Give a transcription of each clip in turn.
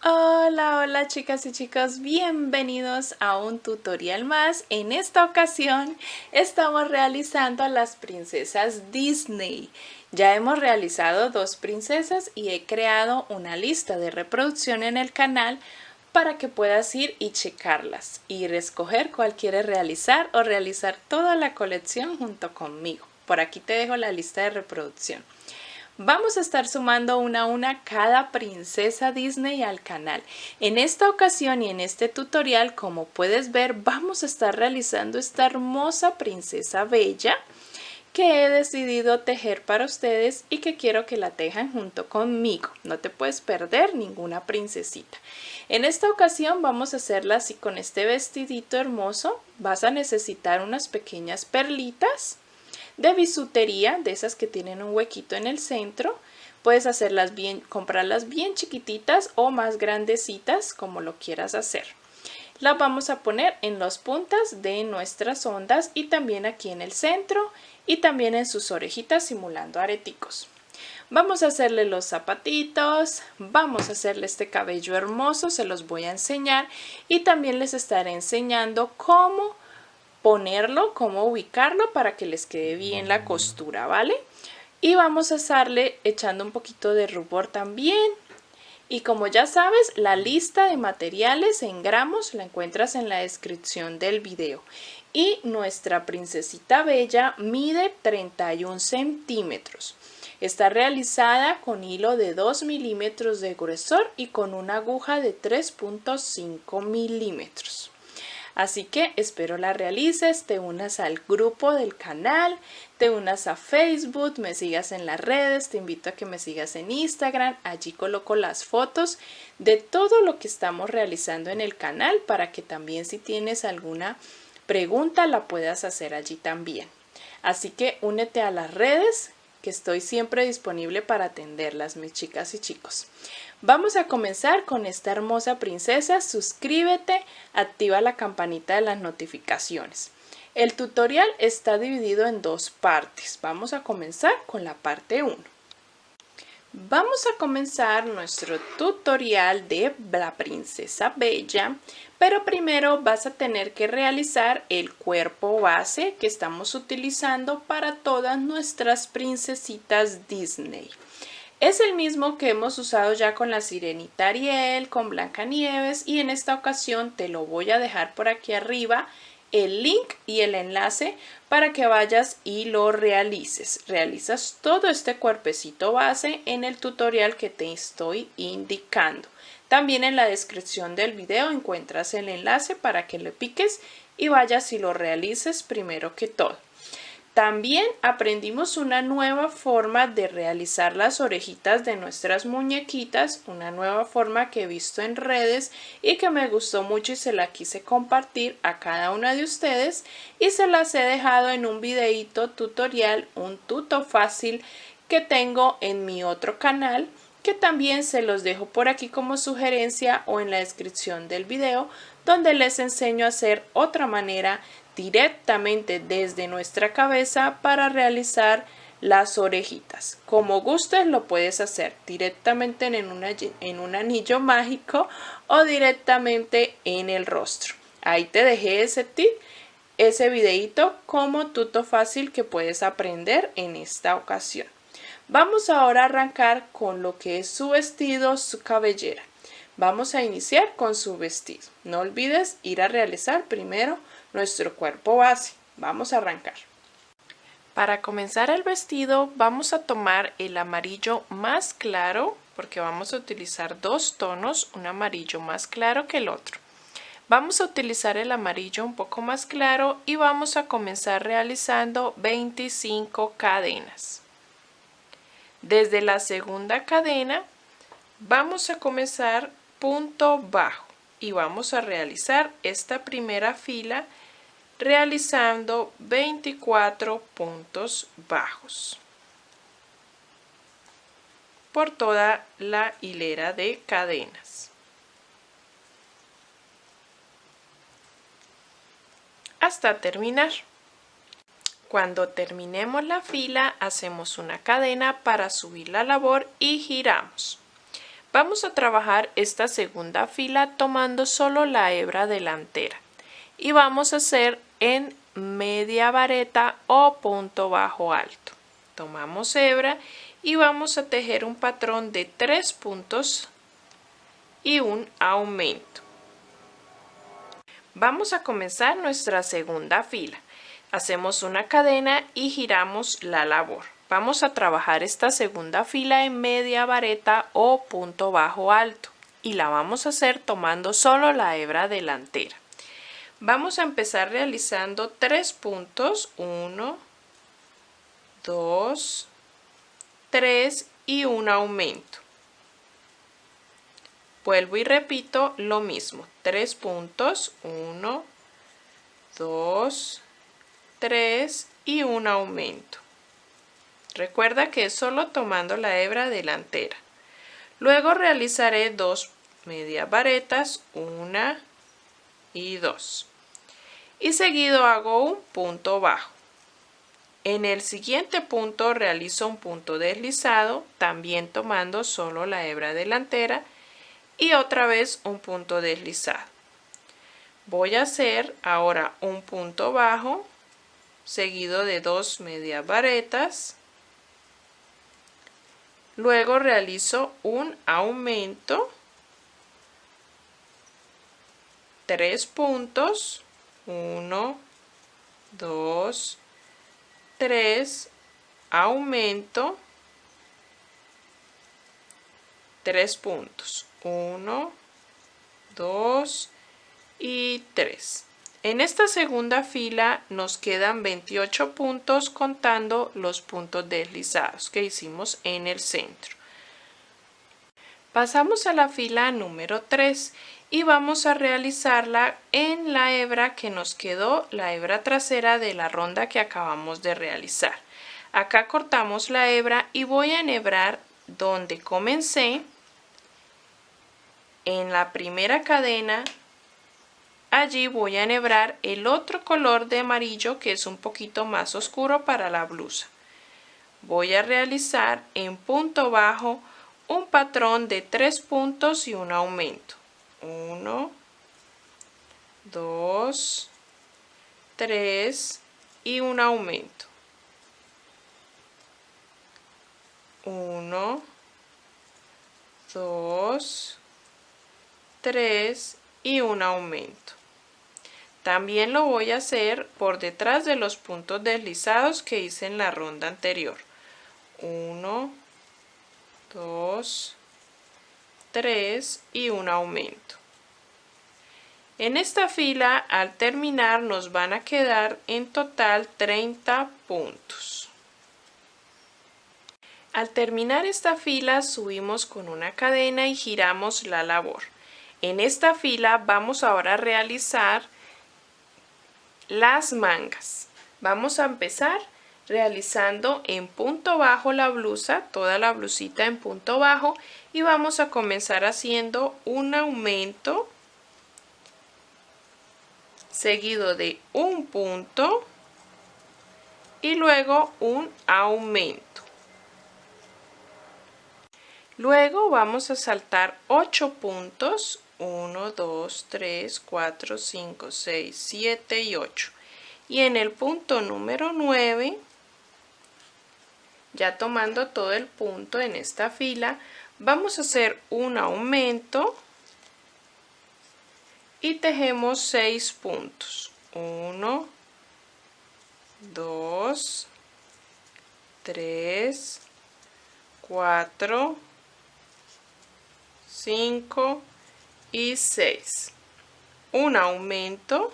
Hola, hola chicas y chicos, bienvenidos a un tutorial más. En esta ocasión estamos realizando las princesas Disney. Ya hemos realizado 2 princesas y he creado una lista de reproducción en el canal para que puedas ir y checarlas y escoger cuál quieres realizar o realizar toda la colección junto conmigo. Por aquí te dejo la lista de reproducción. Vamos a estar sumando una a una cada princesa Disney al canal. En esta ocasión y en este tutorial, como puedes ver, vamos a estar realizando esta hermosa princesa bella que he decidido tejer para ustedes y que quiero que la tejan junto conmigo. No te puedes perder ninguna princesita. En esta ocasión vamos a hacerla así con este vestidito hermoso. Vas a necesitar unas pequeñas perlitas de bisutería, de esas que tienen un huequito en el centro. Puedes hacerlas bien, comprarlas bien chiquititas o más grandecitas, como lo quieras hacer. Las vamos a poner en las puntas de nuestras ondas y también aquí en el centro y también en sus orejitas simulando areticos. Vamos a hacerle los zapatitos, vamos a hacerle este cabello hermoso, se los voy a enseñar y también les estaré enseñando cómo ponerlo, cómo ubicarlo para que les quede bien la costura, ¿vale? Y vamos a estarle echando un poquito de rubor también. Y como ya sabes, la lista de materiales en gramos la encuentras en la descripción del video. Y nuestra princesita bella mide 31 centímetros. Está realizada con hilo de 2 milímetros de gruesor y con una aguja de 3.5 milímetros. Así que espero la realices, te unas al grupo del canal, te unas a Facebook, me sigas en las redes, te invito a que me sigas en Instagram, allí coloco las fotos de todo lo que estamos realizando en el canal para que también si tienes alguna pregunta la puedas hacer allí también. Así que únete a las redes que estoy siempre disponible para atenderlas, mis chicas y chicos. Vamos a comenzar con esta hermosa princesa. Suscríbete, activa la campanita de las notificaciones. El tutorial está dividido en 2 partes. Vamos a comenzar con la parte 1. Vamos a comenzar nuestro tutorial de la princesa bella, pero primero vas a tener que realizar el cuerpo base que estamos utilizando para todas nuestras princesitas Disney. Es el mismo que hemos usado ya con la Sirenita Ariel, con Blancanieves y en esta ocasión te lo voy a dejar por aquí arriba el link y el enlace para que vayas y lo realices. Realizas todo este cuerpecito base en el tutorial que te estoy indicando. También en la descripción del video encuentras el enlace para que le piques y vayas y lo realices primero que todo. También aprendimos una nueva forma de realizar las orejitas de nuestras muñequitas, una nueva forma que he visto en redes y que me gustó mucho y se la quise compartir a cada una de ustedes y se las he dejado en un videíto tutorial, un tuto fácil que tengo en mi otro canal, que también se los dejo por aquí como sugerencia o en la descripción del video, donde les enseño a hacer otra manera directamente desde nuestra cabeza para realizar las orejitas. Como gustes lo puedes hacer directamente en un anillo mágico o directamente en el rostro. Ahí te dejé ese tip, ese videito como tuto fácil que puedes aprender en esta ocasión. Vamos ahora a arrancar con lo que es su vestido, su cabellera. Vamos a iniciar con su vestido. No olvides ir a realizar primero nuestro cuerpo base. Vamos a arrancar. Para comenzar el vestido vamos a tomar el amarillo más claro porque vamos a utilizar 2 tonos, un amarillo más claro que el otro. Vamos a utilizar el amarillo un poco más claro y vamos a comenzar realizando 25 cadenas. Desde la segunda cadena vamos a comenzar punto bajo y vamos a realizar esta primera fila realizando 24 puntos bajos por toda la hilera de cadenas hasta terminar. Cuando terminemos la fila hacemos una cadena para subir la labor y giramos. Vamos a trabajar esta segunda fila tomando solo la hebra delantera y vamos a hacer en media vareta o punto bajo alto. Tomamos hebra y vamos a tejer un patrón de 3 puntos y un aumento. Vamos a comenzar nuestra segunda fila. Hacemos una cadena y giramos la labor. Vamos a trabajar esta segunda fila en media vareta o punto bajo alto y la vamos a hacer tomando solo la hebra delantera. Vamos a empezar realizando 3 puntos, 1, 2, 3 y un aumento. Vuelvo y repito lo mismo, 3 puntos, 1, 2, 3 y un aumento. Recuerda que es solo tomando la hebra delantera. Luego realizaré 2 medias varetas, 1 y 2. Y seguido hago un punto bajo. En el siguiente punto realizo un punto deslizado, también tomando solo la hebra delantera y otra vez un punto deslizado. Voy a hacer ahora un punto bajo, seguido de 2 medias varetas. Luego realizo un aumento, 3 puntos, 1, 2, 3, aumento, 3 puntos, 1, 2 y 3. En esta segunda fila nos quedan 28 puntos contando los puntos deslizados que hicimos en el centro. Pasamos a la fila número 3 y vamos a realizarla en la hebra que nos quedó, la hebra trasera de la ronda que acabamos de realizar. Acá cortamos la hebra y voy a enhebrar donde comencé en la primera cadena. Allí voy a enhebrar el otro color de amarillo que es un poquito más oscuro para la blusa. Voy a realizar en punto bajo un patrón de 3 puntos y un aumento. 1, 2, 3 y un aumento. 1, 2, 3 y un aumento. También lo voy a hacer por detrás de los puntos deslizados que hice en la ronda anterior. 1, 2, 3 y un aumento. En esta fila, al terminar, nos van a quedar en total 30 puntos. Al terminar esta fila, subimos con una cadena y giramos la labor. En esta fila vamos ahora a realizar las mangas. Vamos a empezar realizando en punto bajo la blusa, toda la blusita en punto bajo, y vamos a comenzar haciendo un aumento seguido de un punto y luego un aumento. Luego vamos a saltar 8 puntos, 1, 2, 3, 4, 5, 6, 7 y 8. Y en el punto número 9, ya tomando todo el punto en esta fila, vamos a hacer un aumento y tejemos 6 puntos. 1, 2, 3, 4, 5 y 6. Un aumento.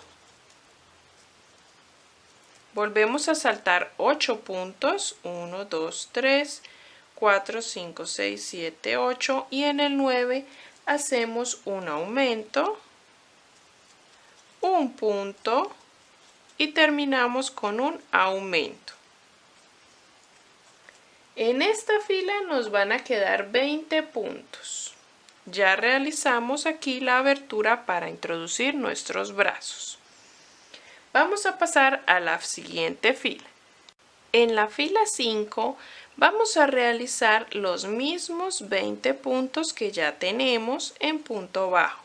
Volvemos a saltar 8 puntos. 1, 2, 3, 4, 5, 6, 7, 8. Y en el 9 hacemos un aumento, un punto y terminamos con un aumento. En esta fila nos van a quedar 20 puntos. Ya realizamos aquí la abertura para introducir nuestros brazos. Vamos a pasar a la siguiente fila. En la fila 5 vamos a realizar los mismos 20 puntos que ya tenemos en punto bajo.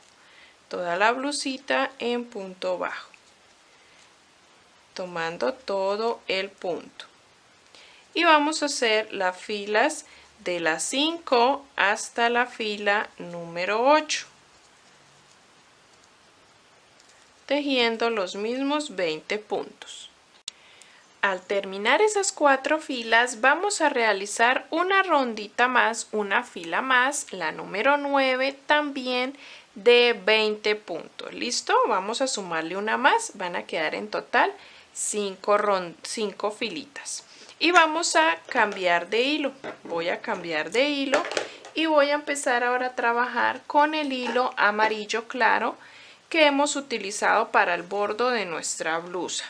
Toda la blusita en punto bajo, tomando todo el punto. Y vamos a hacer las filas de la 5 hasta la fila número 8, tejiendo los mismos 20 puntos. Al terminar esas 4 filas vamos a realizar una rondita más, una fila más, la número 9 también de 20 puntos. ¿Listo? Vamos a sumarle una más, van a quedar en total 5 filitas. Y vamos a cambiar de hilo. Voy a cambiar de hilo y voy a empezar ahora a trabajar con el hilo amarillo claro que hemos utilizado para el bordo de nuestra blusa.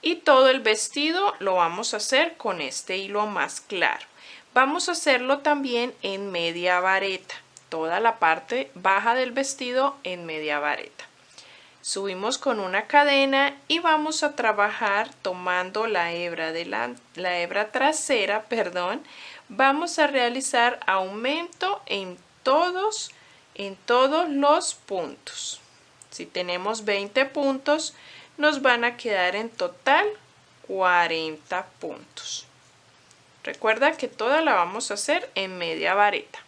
Y todo el vestido lo vamos a hacer con este hilo más claro. Vamos a hacerlo también en media vareta. Toda la parte baja del vestido en media vareta. Subimos con una cadena y vamos a trabajar tomando la hebra trasera, vamos a realizar aumento en todos los puntos. Si tenemos 20 puntos, nos van a quedar en total 40 puntos. Recuerda que toda la vamos a hacer en media vareta.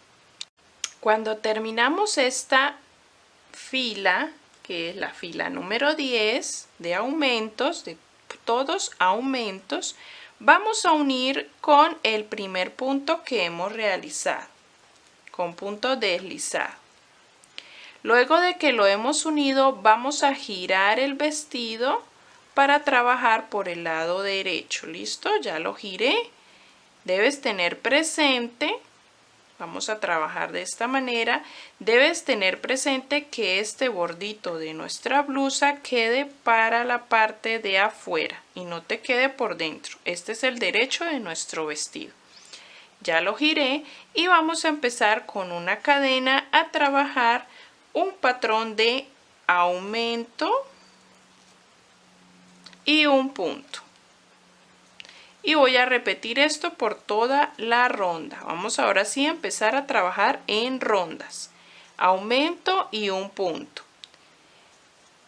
Cuando terminamos esta fila, que es la fila número 10 de aumentos, de todos aumentos, vamos a unir con el primer punto que hemos realizado, con punto deslizado. Luego de que lo hemos unido, vamos a girar el vestido para trabajar por el lado derecho. ¿Listo? Ya lo giré. Debes tener presente, vamos a trabajar de esta manera, debes tener presente que este bordito de nuestra blusa quede para la parte de afuera y no te quede por dentro. Este es el derecho de nuestro vestido. Ya lo giré y vamos a empezar con una cadena a trabajar un patrón de aumento y un punto. Y voy a repetir esto por toda la ronda. Vamos ahora sí a empezar a trabajar en rondas. Aumento y un punto.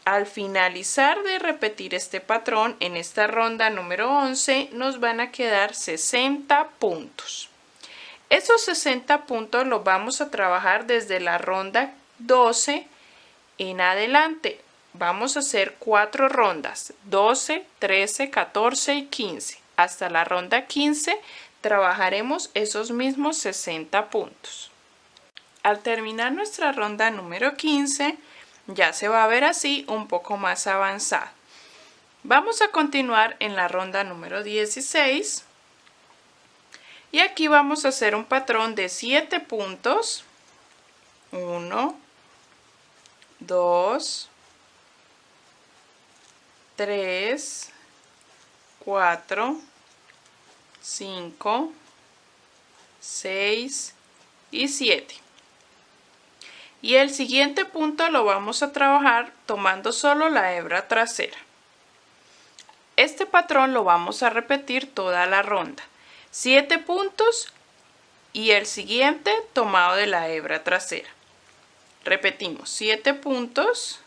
Al finalizar de repetir este patrón en esta ronda número 11 nos van a quedar 60 puntos. Esos 60 puntos los vamos a trabajar desde la ronda 12 en adelante. Vamos a hacer 4 rondas, 12, 13, 14 y 15. Hasta la ronda 15 trabajaremos esos mismos 60 puntos. Al terminar nuestra ronda número 15, ya se va a ver así un poco más avanzado. Vamos a continuar en la ronda número 16 y aquí vamos a hacer un patrón de 7 puntos. 1, 2, 3, 4, 5, 6 y 7. Y el siguiente punto lo vamos a trabajar tomando solo la hebra trasera. Este patrón lo vamos a repetir toda la ronda. 7 puntos y el siguiente tomado de la hebra trasera. Repetimos, 7 puntos.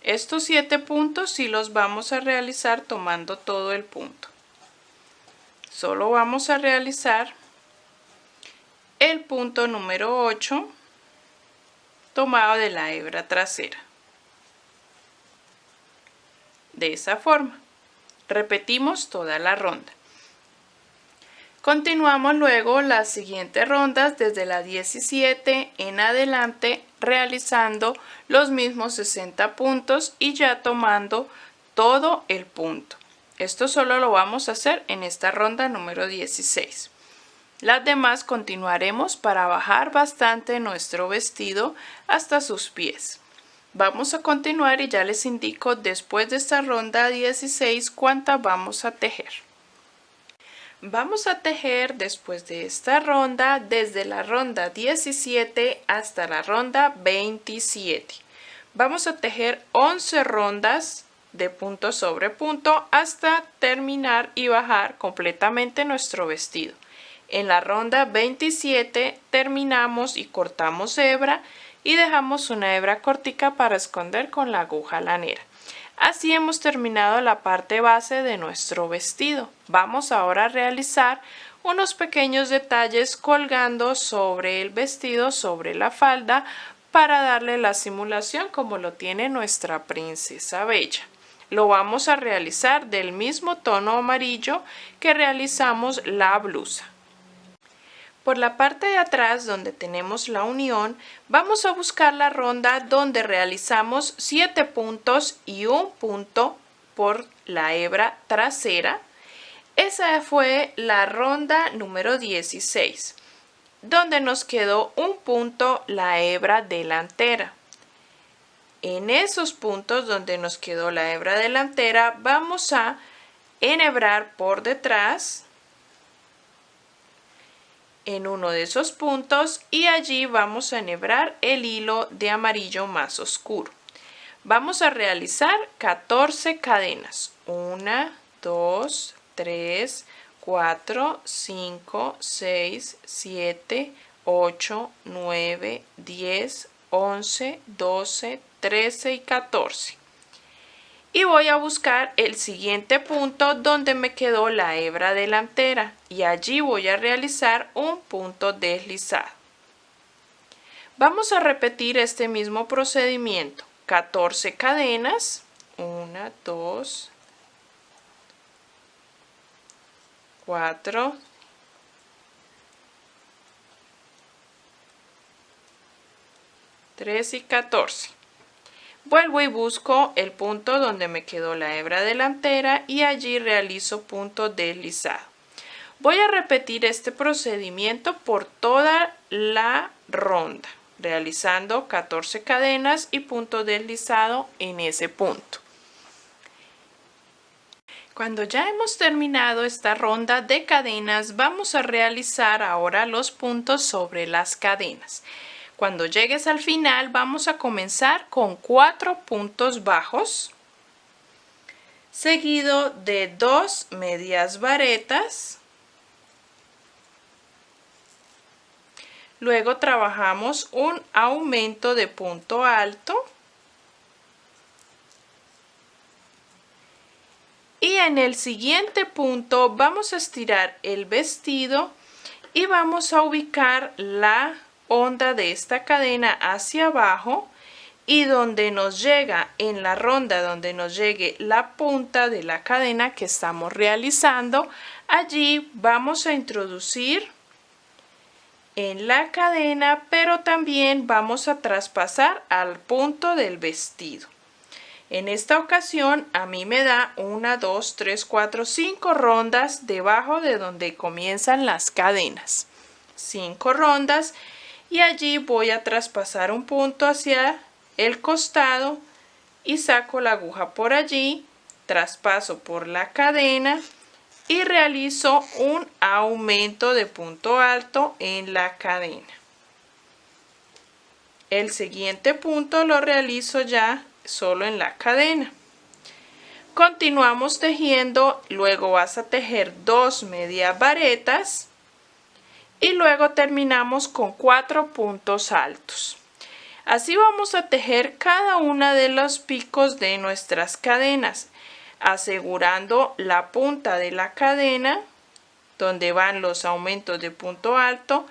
Estos 7 puntos sí los vamos a realizar tomando todo el punto. Solo vamos a realizar el punto número 8 tomado de la hebra trasera. De esa forma. Repetimos toda la ronda. Continuamos luego las siguientes rondas desde la 17 en adelante realizando los mismos 60 puntos y ya tomando todo el punto. Esto solo lo vamos a hacer en esta ronda número 16. Las demás continuaremos para bajar bastante nuestro vestido hasta sus pies. Vamos a continuar y ya les indico después de esta ronda 16 cuántas vamos a tejer. Vamos a tejer después de esta ronda desde la ronda 17 hasta la ronda 27. Vamos a tejer 11 rondas de punto sobre punto hasta terminar y bajar completamente nuestro vestido. En la ronda 27 terminamos y cortamos hebra y dejamos una hebra cortica para esconder con la aguja lanera. Así hemos terminado la parte base de nuestro vestido. Vamos ahora a realizar unos pequeños detalles colgando sobre el vestido, sobre la falda, para darle la simulación como lo tiene nuestra princesa bella. Lo vamos a realizar del mismo tono amarillo que realizamos la blusa. Por la parte de atrás, donde tenemos la unión, vamos a buscar la ronda donde realizamos 7 puntos y un punto por la hebra trasera. Esa fue la ronda número 16, donde nos quedó un punto la hebra delantera. En esos puntos donde nos quedó la hebra delantera, vamos a enhebrar por detrás en uno de esos puntos y allí vamos a enhebrar el hilo de amarillo más oscuro. Vamos a realizar 14 cadenas. 1, 2, 3, 4, 5, 6, 7, 8, 9, 10, 11, 12, 13 y 14. Y voy a buscar el siguiente punto donde me quedó la hebra delantera y allí voy a realizar un punto deslizado. Vamos a repetir este mismo procedimiento. 14 cadenas. 1, 2, 4, 3 y 14. Vuelvo y busco el punto donde me quedó la hebra delantera y allí realizo punto deslizado. Voy a repetir este procedimiento por toda la ronda, realizando 14 cadenas y punto deslizado en ese punto. Cuando ya hemos terminado esta ronda de cadenas, vamos a realizar ahora los puntos sobre las cadenas. Cuando llegues al final, vamos a comenzar con 4 puntos bajos, seguido de 2 medias varetas. Luego trabajamos un aumento de punto alto. Y en el siguiente punto vamos a estirar el vestido y vamos a ubicar la onda de esta cadena hacia abajo y donde nos llega en la ronda, donde nos llegue la punta de la cadena que estamos realizando, allí vamos a introducir en la cadena, pero también vamos a traspasar al punto del vestido. En esta ocasión a mí me da 1, 2, 3, 4, 5 rondas debajo de donde comienzan las cadenas. 5 rondas. Y allí voy a traspasar un punto hacia el costado y saco la aguja por allí, traspaso por la cadena y realizo un aumento de punto alto en la cadena. El siguiente punto lo realizo ya solo en la cadena. Continuamos tejiendo, luego vas a tejer 2 medias varetas. Y luego terminamos con 4 puntos altos. Así vamos a tejer cada una de los picos de nuestras cadenas, asegurando la punta de la cadena, donde van los aumentos de punto alto,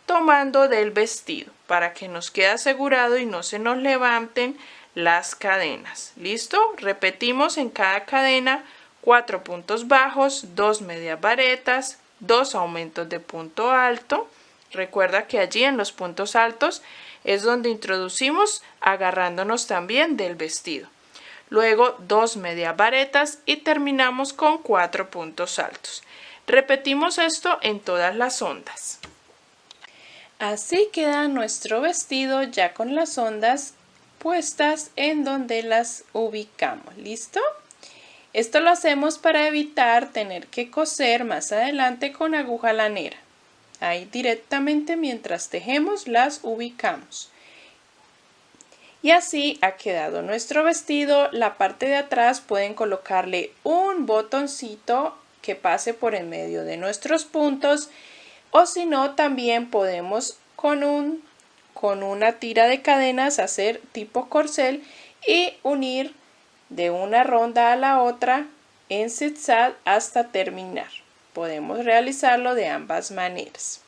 tomando del vestido, para que nos quede asegurado y no se nos levanten las cadenas. ¿Listo? Repetimos en cada cadena 4 puntos bajos, 2 medias varetas, 2 aumentos de punto alto. Recuerda que allí en los puntos altos es donde introducimos agarrándonos también del vestido. Luego 2 medias varetas y terminamos con 4 puntos altos. Repetimos esto en todas las ondas. Así queda nuestro vestido ya con las ondas puestas en donde las ubicamos. ¿Listo? Esto lo hacemos para evitar tener que coser más adelante con aguja lanera. Ahí directamente mientras tejemos las ubicamos. Y así ha quedado nuestro vestido. La parte de atrás pueden colocarle un botoncito que pase por en medio de nuestros puntos, o si no, también podemos con una tira de cadenas hacer tipo corcel y unir de una ronda a la otra en zigzag hasta terminar. Podemos realizarlo de ambas maneras.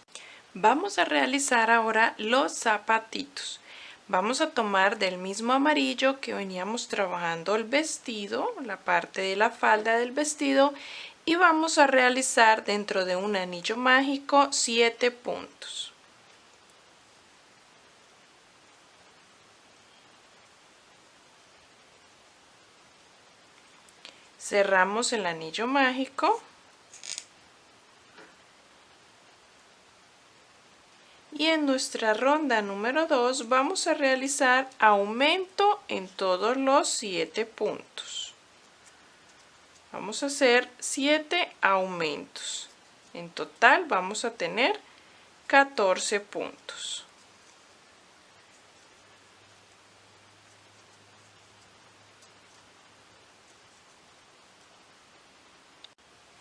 Vamos a realizar ahora los zapatitos. Vamos a tomar del mismo amarillo que veníamos trabajando el vestido, la parte de la falda del vestido, y vamos a realizar dentro de un anillo mágico 7 puntos. Cerramos el anillo mágico y en nuestra ronda número 2 vamos a realizar aumento en todos los 7 puntos. Vamos a hacer 7 aumentos. En total vamos a tener 14 puntos.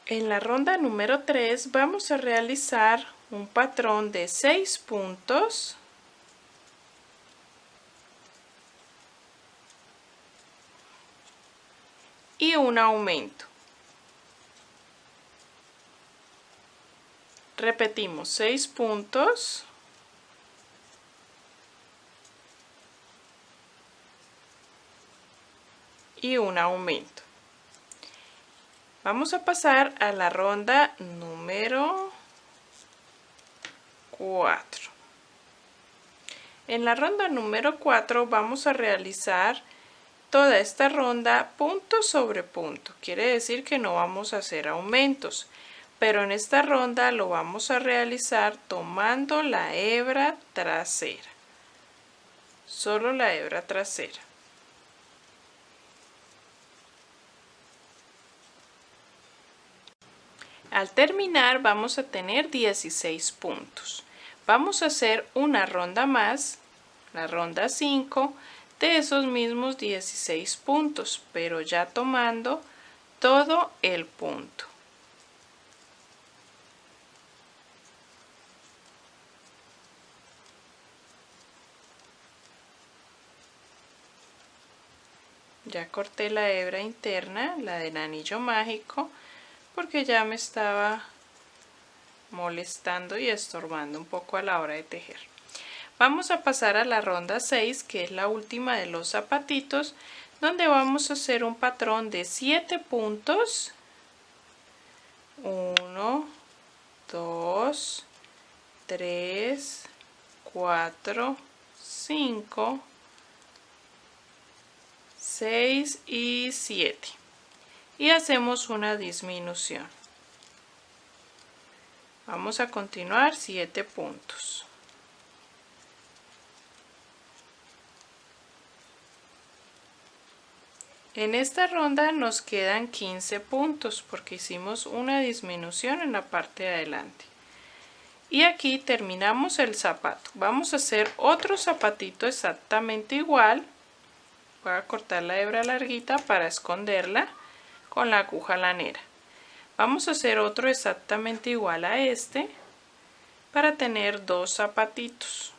En la ronda número 3 vamos a realizar un patrón de 6 puntos y un aumento. Repetimos 6 puntos y un aumento. Vamos a pasar a la ronda número 4. En la ronda número 4 vamos a realizar toda esta ronda punto sobre punto. Quiere decir que no vamos a hacer aumentos, pero en esta ronda lo vamos a realizar tomando la hebra trasera. Solo la hebra trasera. Al terminar vamos a tener 16 puntos. Vamos a hacer una ronda más, la ronda 5, de esos mismos 16 puntos, pero ya tomando todo el punto. Ya corté la hebra interna, la del anillo mágico, porque ya me estaba molestando y estorbando un poco a la hora de tejer. Vamos a pasar a la ronda 6, que es la última de los zapatitos, donde vamos a hacer un patrón de 7 puntos. 1, 2, 3, 4, 5, 6 y 7. Y hacemos una disminución. Vamos a continuar 7 puntos. En esta ronda nos quedan 15 puntos porque hicimos una disminución en la parte de adelante. Y aquí terminamos el zapato. Vamos a hacer otro zapatito exactamente igual. Voy a cortar la hebra larguita para esconderla con la aguja lanera. Vamos a hacer otro exactamente igual a este para tener dos zapatitos.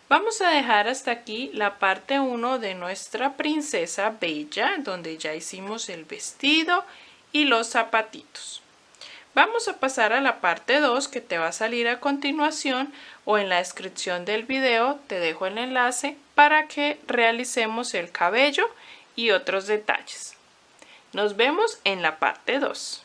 Vamos a dejar hasta aquí la parte 1 de nuestra princesa bella, donde ya hicimos el vestido y los zapatitos. Vamos a pasar a la parte 2, que te va a salir a continuación, o en la descripción del video te dejo el enlace para que realicemos el cabello y otros detalles. Nos vemos en la parte 2.